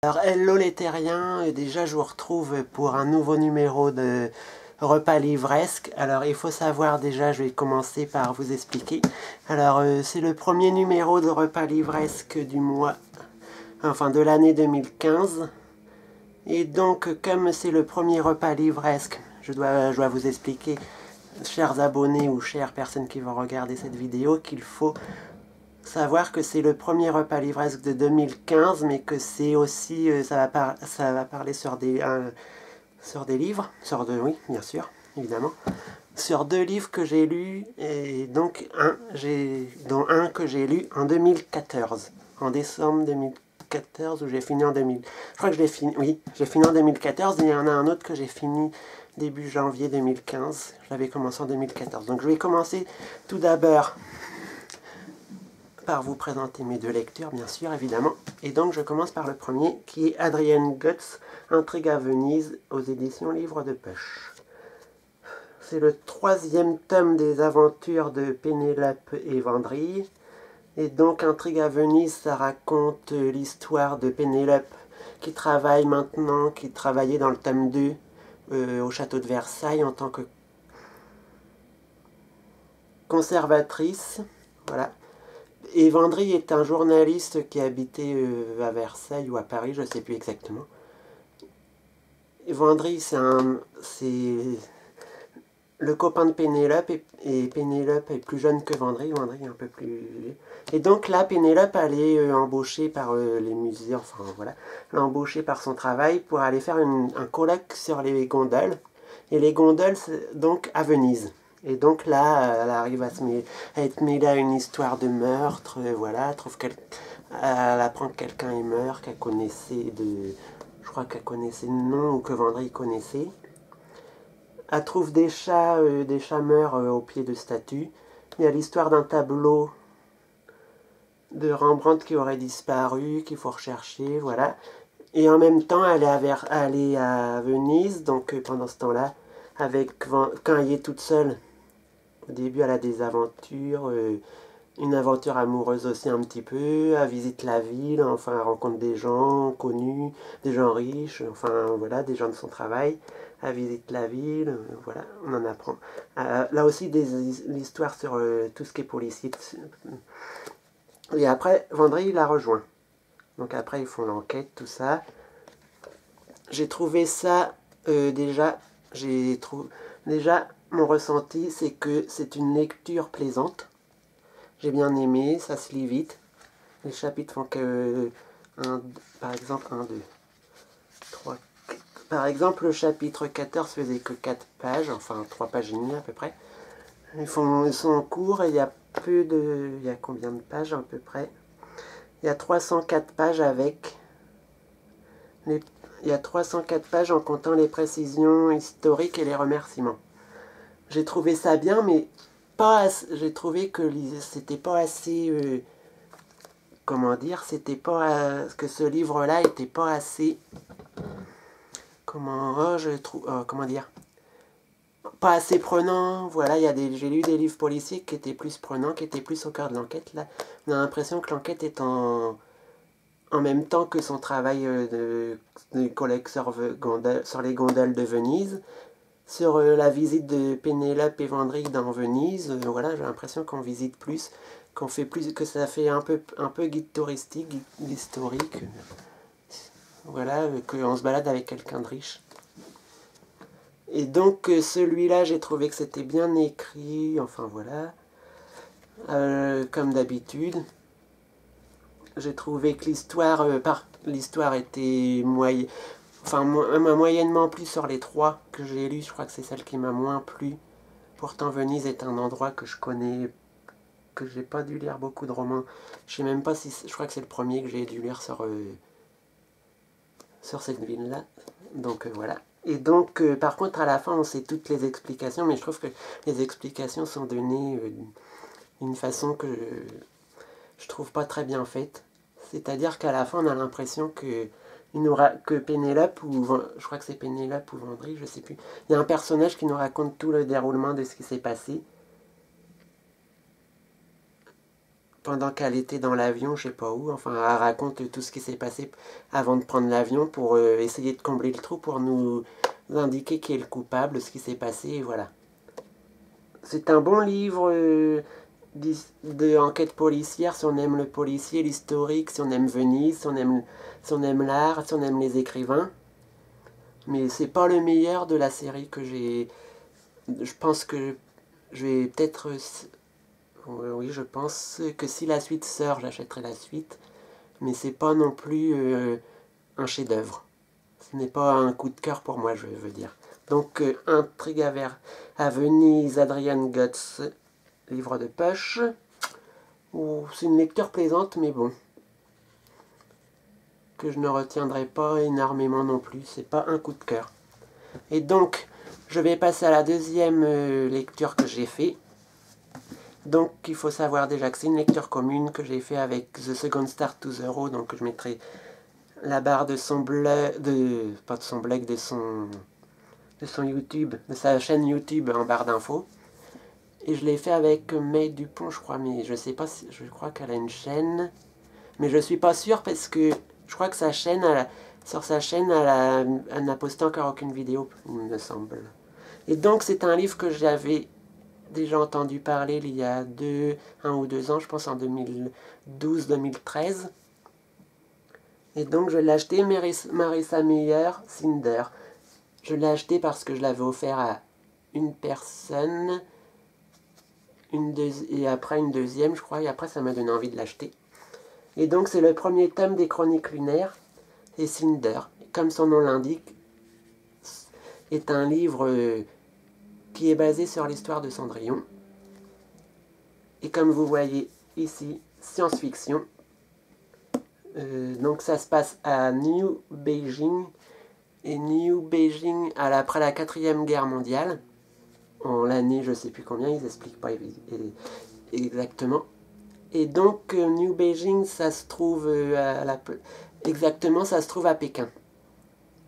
Alors hello les terriens, déjà je vous retrouve pour un nouveau numéro de Repas Livresque. Alors il faut savoir déjà, je vais commencer par vous expliquer. Alors c'est le premier numéro de Repas Livresque du mois, enfin de l'année 2015. Et donc comme c'est le premier Repas Livresque, je dois vous expliquer, chers abonnés ou chères personnes qui vont regarder cette vidéo, qu'il faut savoir que c'est le premier repas livresque de 2015, mais que c'est aussi, ça va parler sur des livres, oui, bien sûr, évidemment, sur deux livres que j'ai lus, et donc dont un que j'ai lu en 2014, en décembre 2014, où j'ai fini en 2000. Je crois que j'ai fini en 2014, et il y en a un autre que j'ai fini début janvier 2015. Je l'avais commencé en 2014. Donc je vais commencer tout d'abord par vous présenter mes deux lectures, bien sûr, évidemment. Et donc, je commence par le premier, qui est Adrienne Guts, Intrigue à Venise, aux éditions Livre de Poche. C'est le troisième tome des aventures de Pénélope et Vendrille. Et donc, Intrigue à Venise, ça raconte l'histoire de Pénélope, qui travaille maintenant, qui travaillait dans le tome 2 au château de Versailles en tant que conservatrice. Voilà. Et Vendrille est un journaliste qui habitait à Versailles ou à Paris, je ne sais plus exactement. Et Vendrille, c'est le copain de Pénélope, et Pénélope est plus jeune que Vendrille. Vendrille est un peu plus vieux. Et donc là, Pénélope, elle est embauchée par les musées, enfin voilà, elle est embauchée par son travail pour aller faire un colloque sur les gondoles. Et les gondoles, c'est donc à Venise. Et donc là, elle arrive à être mêlée à une histoire de meurtre, voilà, elle apprend que quelqu'un est mort, qu'elle connaissait je crois qu'elle connaissait le nom, ou que Vendrille connaissait. Elle trouve des chats meurent au pied de statues. Il y a l'histoire d'un tableau de Rembrandt qui aurait disparu, qu'il faut rechercher, voilà. Et en même temps, elle est à Venise, donc pendant ce temps-là, quand elle est toute seule. Au début, elle a des aventures, une aventure amoureuse aussi un petit peu, elle visite la ville, enfin elle rencontre des gens connus, des gens riches, enfin voilà, des gens de son travail, elle visite la ville, voilà, on en apprend. Là aussi, l'histoire sur tout ce qui est policier. Et après, Vendrille la rejoint. Donc après, ils font l'enquête, tout ça. J'ai trouvé ça, déjà, mon ressenti, c'est que c'est une lecture plaisante. J'ai bien aimé, ça se lit vite. Les chapitres font que, par exemple, 1, 2, 3, 4. Par exemple, le chapitre 14 faisait que 4 pages, enfin 3 pages et demie à peu près. Ils sont courts et il y a il y a combien de pages à peu près? Il y a 304 pages il y a 304 pages en comptant les précisions historiques et les remerciements. J'ai trouvé ça bien, mais j'ai trouvé que c'était pas assez, comment dire, que ce livre-là était pas assez, comment dire, pas assez prenant. Voilà, j'ai lu des livres policiers qui étaient plus prenants, qui étaient plus au cœur de l'enquête. Là, on a l'impression que l'enquête est en même temps que son travail de collègue sur les gondoles de Venise. Sur la visite de Pénélope et Vendrille dans Venise, voilà, j'ai l'impression qu'on visite plus, qu'on fait plus, que ça fait un peu guide touristique, guide historique, voilà, qu'on se balade avec quelqu'un de riche. Et donc celui-là, j'ai trouvé que c'était bien écrit, enfin voilà, comme d'habitude. J'ai trouvé que l'histoire était m'a moyennement plu sur les 3 que j'ai lus. Je crois que c'est celle qui m'a moins plu. Pourtant, Venise est un endroit que je connais, que j'ai pas dû lire beaucoup de romans. Je sais même pas si... Je crois que c'est le premier que j'ai dû lire sur cette ville-là. Donc voilà. Et donc, par contre, à la fin, on sait toutes les explications, mais je trouve que les explications sont données d'une façon que je trouve pas très bien faite. C'est-à-dire qu'à la fin, on a l'impression que Pénélope, je crois que c'est Pénélope ou Vendrille, je sais plus. Il y a un personnage qui nous raconte tout le déroulement de ce qui s'est passé. pendant qu'elle était dans l'avion, je sais pas où, enfin elle raconte tout ce qui s'est passé avant de prendre l'avion pour essayer de combler le trou, pour nous indiquer qui est le coupable, ce qui s'est passé, et voilà. C'est un bon livre d'enquête policière, si on aime le policier, l'historique, si on aime Venise, si on aime l'art, si on aime les écrivains. Mais c'est pas le meilleur de la série que j'ai. Je pense que je vais peut-être. Oui, je pense que si la suite sort, j'achèterai la suite. Mais c'est pas non plus un chef-d'œuvre. Ce n'est pas un coup de cœur pour moi, je veux dire. Donc, Intrigue à Venise, Adrian Guts, livre de poche. C'est une lecture plaisante, mais bon. Que je ne retiendrai pas énormément non plus. C'est pas un coup de cœur. Et donc, je vais passer à la deuxième lecture que j'ai fait. Donc, il faut savoir déjà que c'est une lecture commune que j'ai fait avec The Second Star to Zero. Donc, je mettrai la barre de son blog, pas de son blog, de son YouTube, de sa chaîne YouTube en barre d'infos. Et je l'ai fait avec May Dupont, je crois, mais je sais pas si, je crois qu'elle a une chaîne. Mais je suis pas sûr parce que je crois que sa chaîne, sur sa chaîne, elle n'a posté encore aucune vidéo, il me semble. Et donc, c'est un livre que j'avais déjà entendu parler il y a 1 ou 2 ans, je pense en 2012-2013. Et donc je l'ai acheté, Marissa Meyer, Cinder. Je l'ai acheté parce que je l'avais offert à une personne, et après une deuxième, je crois, et après ça m'a donné envie de l'acheter. Et donc c'est le premier tome des Chroniques lunaires, et Cinder, comme son nom l'indique, est un livre qui est basé sur l'histoire de Cendrillon. Et comme vous voyez ici, science-fiction. Donc ça se passe à New Beijing. Et New Beijing après la 4e guerre mondiale. En l'année, je ne sais plus combien, ils n'expliquent pas exactement. Et donc New Beijing, ça se trouve exactement, ça se trouve à Pékin.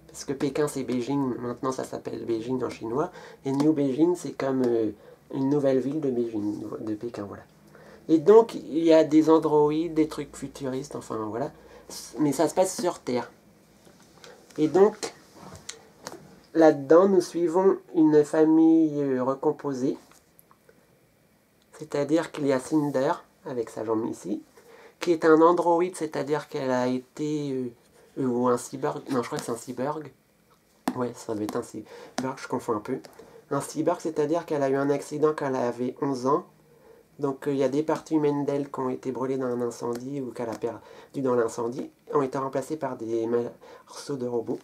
Parce que Pékin c'est Beijing, maintenant ça s'appelle Beijing en chinois. Et New Beijing c'est comme une nouvelle ville de Beijing, de Pékin, voilà. Et donc il y a des androïdes, des trucs futuristes, enfin voilà. Mais ça se passe sur Terre. Et donc, là-dedans, nous suivons une famille recomposée. C'est-à-dire qu'il y a Cinder, avec sa jambe ici, qui est un androïde, c'est-à-dire qu'elle a été... ou un cyborg, non je crois que c'est un cyborg. Ouais, ça doit être un cyborg, je confonds un peu. Un cyborg, c'est-à-dire qu'elle a eu un accident quand elle avait 11 ans. Donc il y a des parties humaines d'elle qui ont été brûlées dans un incendie ou qu'elle a perdu dans l'incendie, ont été remplacées par des morceaux de robots.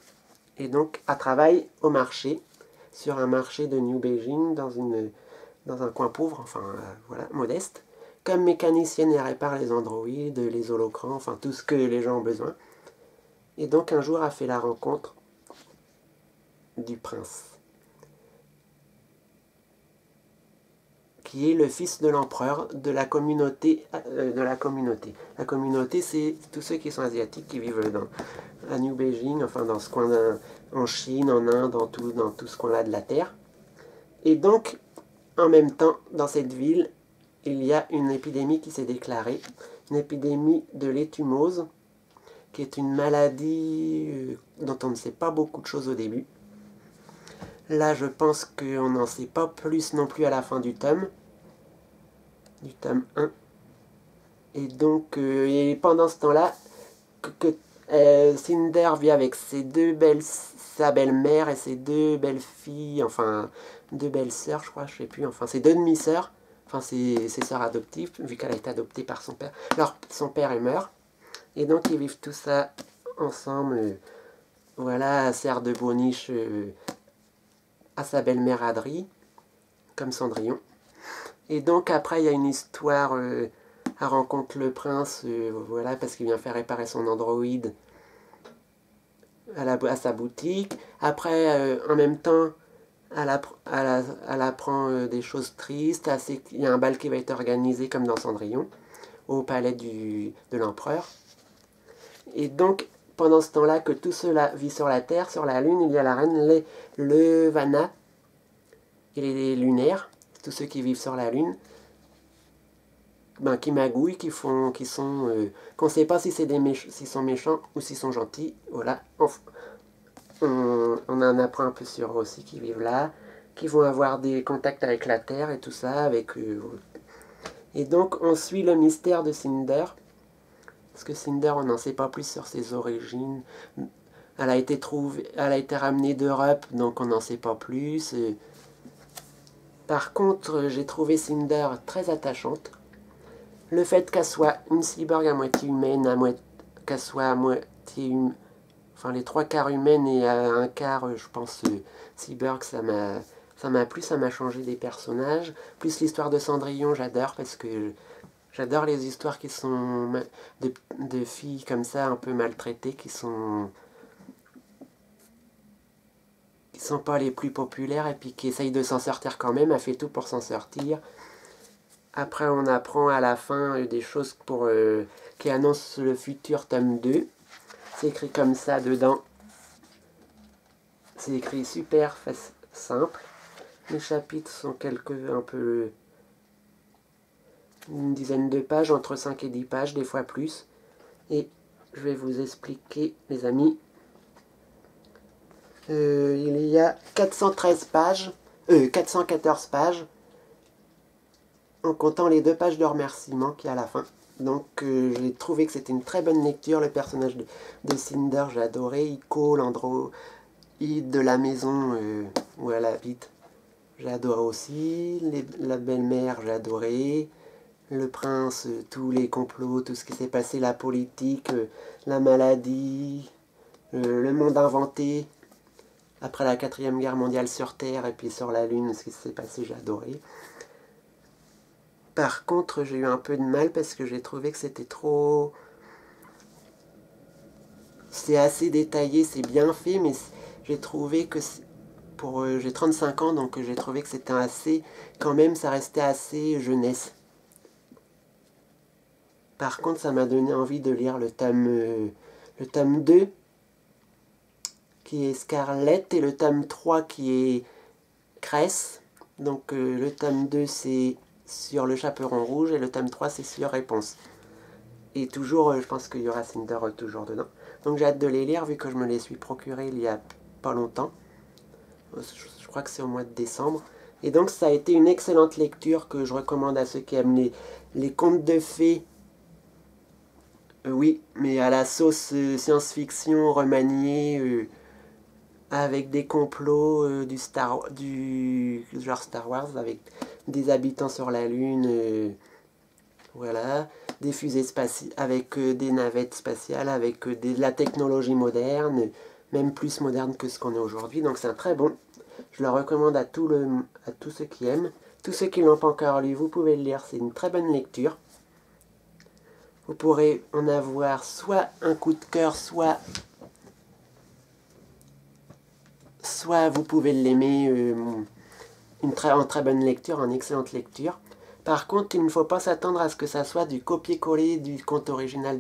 Et donc elle travaille au marché, sur un marché de New Beijing, dans un coin pauvre, enfin voilà, modeste. Comme mécanicienne, elle répare les androïdes, les holocrans, enfin tout ce que les gens ont besoin. Et donc un jour, elle fait la rencontre du prince, qui est le fils de l'empereur de la communauté. La communauté, c'est tous ceux qui sont asiatiques, qui vivent à New Beijing, enfin dans ce coin, en Chine, en Inde, dans tout ce coin-là de la Terre. Et donc, en même temps, dans cette ville, il y a une épidémie qui s'est déclarée, une épidémie de l'éthymose, qui est une maladie dont on ne sait pas beaucoup de choses au début. Là, je pense qu'on n'en sait pas plus non plus à la fin du tome 1. Et donc, et pendant ce temps-là, Cinder vit avec sa belle-mère et ses 2 belles-filles, enfin 2 belles-sœurs, je crois, je sais plus, enfin ses 2 demi-sœurs, enfin ses sœurs adoptives, vu qu'elle a été adoptée par son père. Alors, son père est mort, et donc ils vivent tout ça ensemble. Voilà, sert de boniche à sa belle-mère Adri, comme Cendrillon. Et donc après, il y a une histoire, elle rencontre le prince, voilà, parce qu'il vient faire réparer son androïde à sa boutique. Après, en même temps, elle apprend des choses tristes. Il y a un bal qui va être organisé, comme dans Cendrillon, au palais de l'empereur. Et donc, pendant ce temps-là, que tout cela vit sur la Terre, sur la Lune, il y a la reine Levana et les lunaires, tous ceux qui vivent sur la Lune. qui magouillent, qu'on ne sait pas si c'est s'ils sont méchants ou s'ils sont gentils. Voilà. On en apprend un peu sur eux aussi qui vivent là, qui vont avoir des contacts avec la Terre et tout ça, et donc on suit le mystère de Cinder, parce que Cinder, on n'en sait pas plus sur ses origines. Elle a été ramenée d'Europe, donc on n'en sait pas plus. Par contre, j'ai trouvé Cinder très attachante. Le fait qu'elle soit une cyborg à moitié humaine, qu'elle soit à moitié humaine, enfin les 3 quarts humaines et un quart, je pense, cyborg, ça m'a plu, ça m'a changé des personnages. Plus l'histoire de Cendrillon, j'adore, parce que j'adore les histoires qui sont de filles comme ça, un peu maltraitées, qui sont pas les plus populaires et puis qui essayent de s'en sortir quand même. Elle fait tout pour s'en sortir. Après, on apprend à la fin des choses qui annoncent le futur tome 2. C'est écrit comme ça dedans. C'est écrit super simple. Les chapitres sont un peu une dizaine de pages, entre 5 et 10 pages, des fois plus. Et je vais vous expliquer, les amis. Il y a 414 pages, en comptant les 2 pages de remerciements qu'il y a à la fin. Donc j'ai trouvé que c'était une très bonne lecture. Le personnage de Cinder, j'ai adoré. Ico, l'androïde de la maison où elle habite, j'ai adoré aussi. La belle-mère, j'ai adoré. Le prince, tous les complots, tout ce qui s'est passé, la politique, la maladie, le monde inventé. Après la 4e guerre mondiale sur Terre et puis sur la Lune, ce qui s'est passé, j'ai adoré. Par contre, j'ai eu un peu de mal parce que j'ai trouvé que c'était trop... C'est assez détaillé, c'est bien fait, mais j'ai trouvé que... J'ai 35 ans, donc j'ai trouvé que c'était assez... Quand même, ça restait assez jeunesse. Par contre, ça m'a donné envie de lire le tome 2, qui est Scarlett, et le tome 3 qui est Cress. Donc le tome 2 c'est sur le chaperon rouge et le tome 3 c'est sur Réponse. Et toujours, je pense qu'il y aura Cinder toujours dedans. Donc j'ai hâte de les lire vu que je me les suis procurés il y a pas longtemps. Je crois que c'est au mois de décembre. Et donc ça a été une excellente lecture que je recommande à ceux qui aiment les contes de fées. Oui, mais à la sauce science-fiction remaniée, avec des complots du genre Star Wars, avec des habitants sur la Lune, voilà, des fusées spatiales, avec des navettes spatiales, avec de la technologie moderne, même plus moderne que ce qu'on a aujourd'hui. Donc c'est un très bon. Je le recommande à tous ceux qui aiment. Tous ceux qui ne l'ont pas encore lu, vous pouvez le lire, c'est une très bonne lecture. Vous pourrez en avoir soit un coup de cœur, soit vous pouvez l'aimer en très bonne lecture, en excellente lecture. Par contre, il ne faut pas s'attendre à ce que ça soit du copier-coller du conte original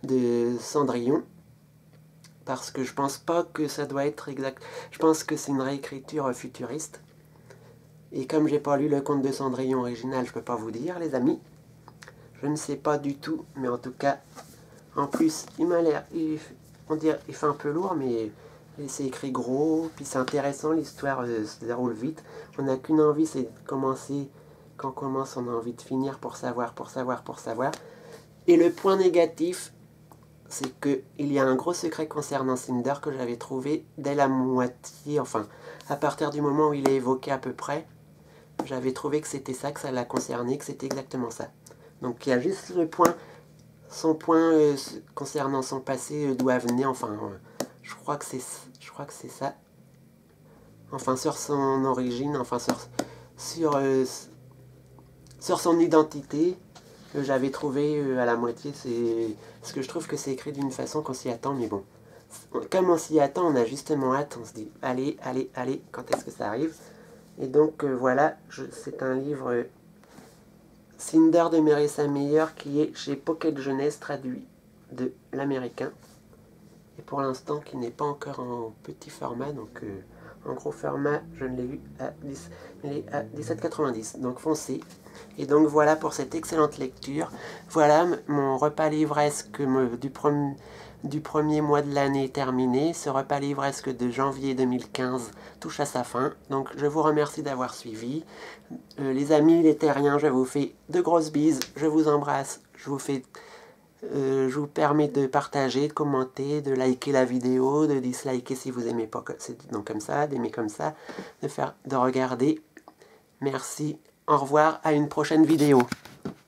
de Cendrillon. Parce que je pense pas que ça doit être exact. Je pense que c'est une réécriture futuriste. Et comme j'ai pas lu le conte de Cendrillon original, je peux pas vous dire, les amis. Je ne sais pas du tout, mais en tout cas, en plus, il m'a l'air... On dirait, il fait un peu lourd, mais c'est écrit gros, puis c'est intéressant, l'histoire se déroule vite. On n'a qu'une envie, c'est de commencer. Quand on commence, on a envie de finir pour savoir. Et le point négatif, c'est qu'il y a un gros secret concernant Cinder que j'avais trouvé dès la moitié, enfin, à partir du moment où il est évoqué à peu près, j'avais trouvé que c'était ça, que ça l'a concerné, que c'était exactement ça. Donc il y a juste son point concernant son passé, d'où elle venait, enfin, je crois que c'est ça. Enfin, sur son origine, enfin, sur son identité, j'avais trouvé à la moitié. Parce que je trouve que c'est écrit d'une façon qu'on s'y attend, mais bon. Comme on s'y attend, on a justement hâte, on se dit, allez, quand est-ce que ça arrive? Et donc, voilà, c'est un livre... Cinder de Mérissa Meyer qui est chez Pocket Jeunesse, traduit de l'américain, et pour l'instant qui n'est pas encore en petit format, donc En gros format, je l'ai eu à 10, il est à 17,90. Donc foncez. Et donc voilà pour cette excellente lecture. Voilà mon repas livresque du premier mois de l'année terminé. Ce repas livresque de janvier 2015 touche à sa fin. Donc je vous remercie d'avoir suivi. Les amis, les terriens, je vous fais de grosses bises. Je vous embrasse. Je vous permets de partager, de commenter, de liker la vidéo, de disliker si vous aimez pas donc comme ça, d'aimer comme ça, de regarder. Merci, au revoir, à une prochaine vidéo.